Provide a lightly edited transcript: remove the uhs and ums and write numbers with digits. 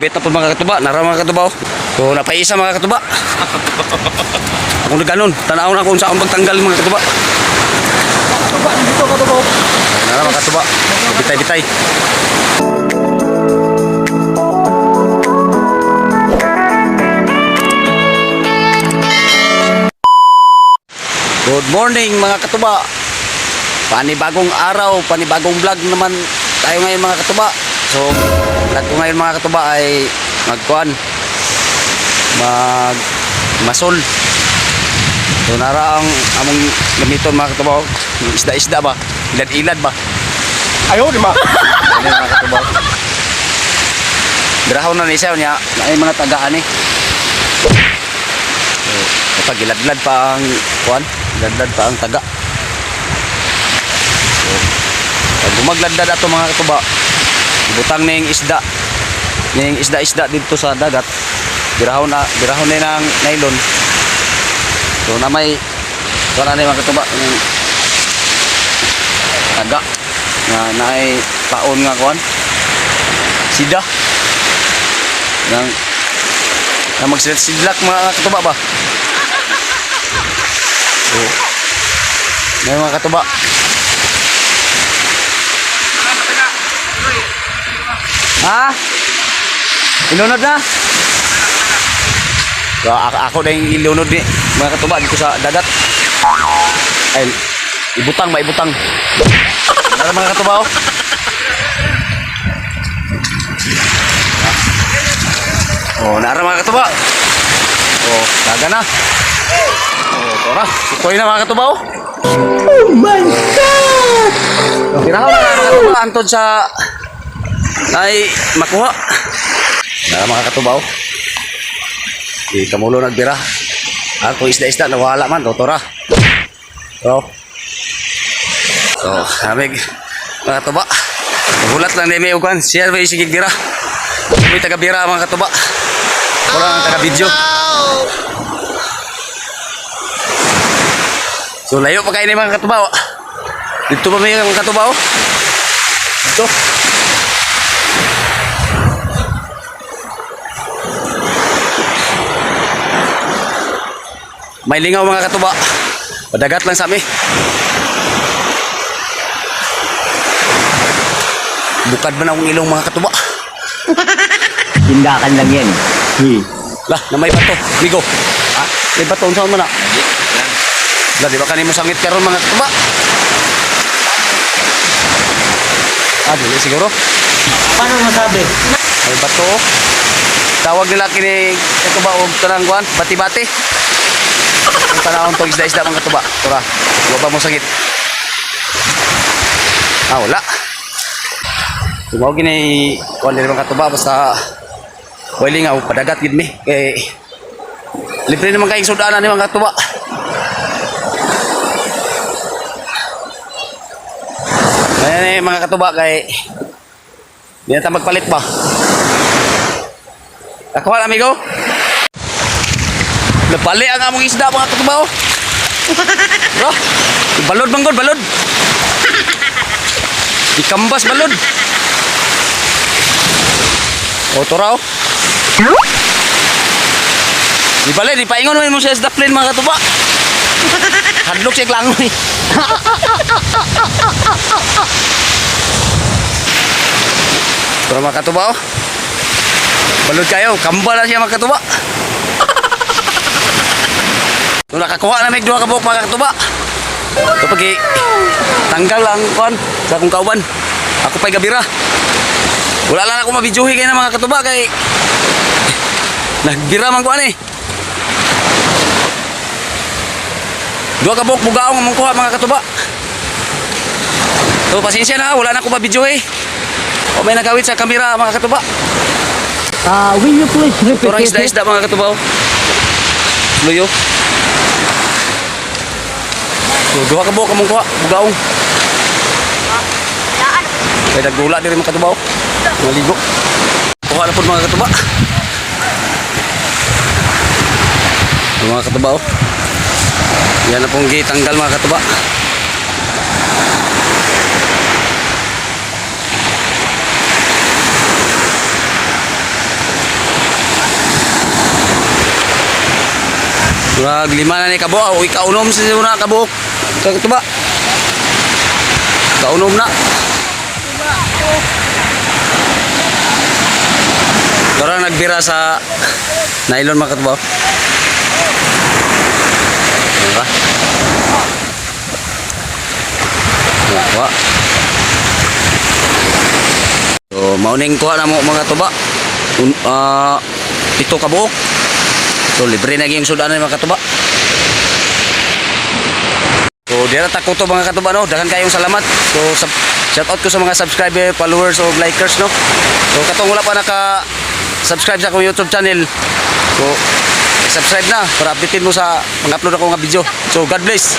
Wait na po mga katuba, nara mga katuba. So napaisa mga katuba. Ako na ganun, tanaw na kung saan pagtanggal mga katuba. Katuba, dito katuba. Nara mga katuba, bitay-bitay. Good morning mga katuba. Panibagong araw, panibagong vlog naman tayo ngayon mga katuba. So, vlog ko ngayon mga katuba ay masol. So, nara ang among gamiton mga katuba. Isda-isda ba? Ilad-ilad ba? Ayaw, di ba? Ano mga katuba? Birahon na nisaw niya, na ay mga tagaan eh. So, kapag ilad-ilad pa ang kuwan, ilad-ilad pa ang taga. So, pag gumagladad ato mga katuba, butang ning isda dito sa dagat, birahon na ng nylon. So na may wala na mga katuba ng taga na ay paon nga kuan sida nang na magsidlak mga katuba ba. So may mga katuba. Ha? Ilunod na? So, ako na yung ilunod ni mga katuba dito sa dagat. Ay, ibutang. Nara mga katuba oh. Oh, nara mga katuba. Oh, daga na. Oh, tora. Sukoy na mga katuba oh. Oh my God! Tirahaw na mga katuba antod sa ay makuha. Nara mga katubaw. Di kamulo nagbira. Ako isda-isda nawala man tora. So amig mga katuba. Nagulat lang ni may ugan. Siya may sigig bira. May taga bira mga katuba. Wala ang taga video. So layo pa kayo ni mga katubaw. Dito pa may mga katubaw. Dito. May lingaw mga katuba. Padagat lang sa amin. Bukad man akong ilong mga katuba. Tindakan lang yan. Lah, na may bato. Bigo. Ha? May bato. Saan mo na? Lah, di ba kanimo sangit karon mga katuba? Dili siguro. Paano masabi? May bato. Tawag nila kini katuba og tanang kuan, bati-bati. Ang panahon to isda-isda mga katuba. Tora, wa ba mo sakit? Wala. Tumawag gini kuan diri mga katuba basta boiling aw padagat gid mi kay libre naman kay sudanan ni mga katuba. Ayan mga katuba kay di na ta magpalit ba? Kakuha amigo. Napali ang among isda mga katuba oh. Bro, balod manggod, balod. Ikambas balod. O tora oh. Di bali, di paingon mo sa isda plain mga katuba. Hadlok siya klangoy. Tora mga katuba oh. Balod kayo, kamba na siya mga katuba. Nung nakakuha na may dua ka buhok mga katuba. Ito pag tanggal lang kon sa akong kauban. Ako pa'y gabira. Wala lang ako mabidyohi kayo na mga katuba kay nagbira man kuha ni. Dua ka buhok bugaong among kuha mga katuba. So pasensya na, wala na ako mabidyohi. O may nagawit sa kamera mga katuba. Will you please repeat Turang isda-isda mga katuba. Luyo. So, duha ka buhok among kuha, bugaong. Kaya nagdula diri mga katubaw. Maligo. Kuha na po mga katuba. Mga katubaw. Yan na pong gitanggal mga katuba. Murag lima na ni kabuok. Uy, kaunom sa na kabuok. Katuba. Kaunom na. Parang nagbira sa nylon mga katuba. Diba? Wah. So, mauning kuha na mo mga tuba. Ito kabuok. So, libre na yung sudanan mga katuba. So, dira tako to mga katuba, no? Dagan kayong salamat. So, shout out ko sa mga subscriber, followers, o likers, no? So, katong wala pa naka-subscribe sa akong YouTube channel. So, subscribe na para updatein mo sa mga upload ako nga video. So, God bless.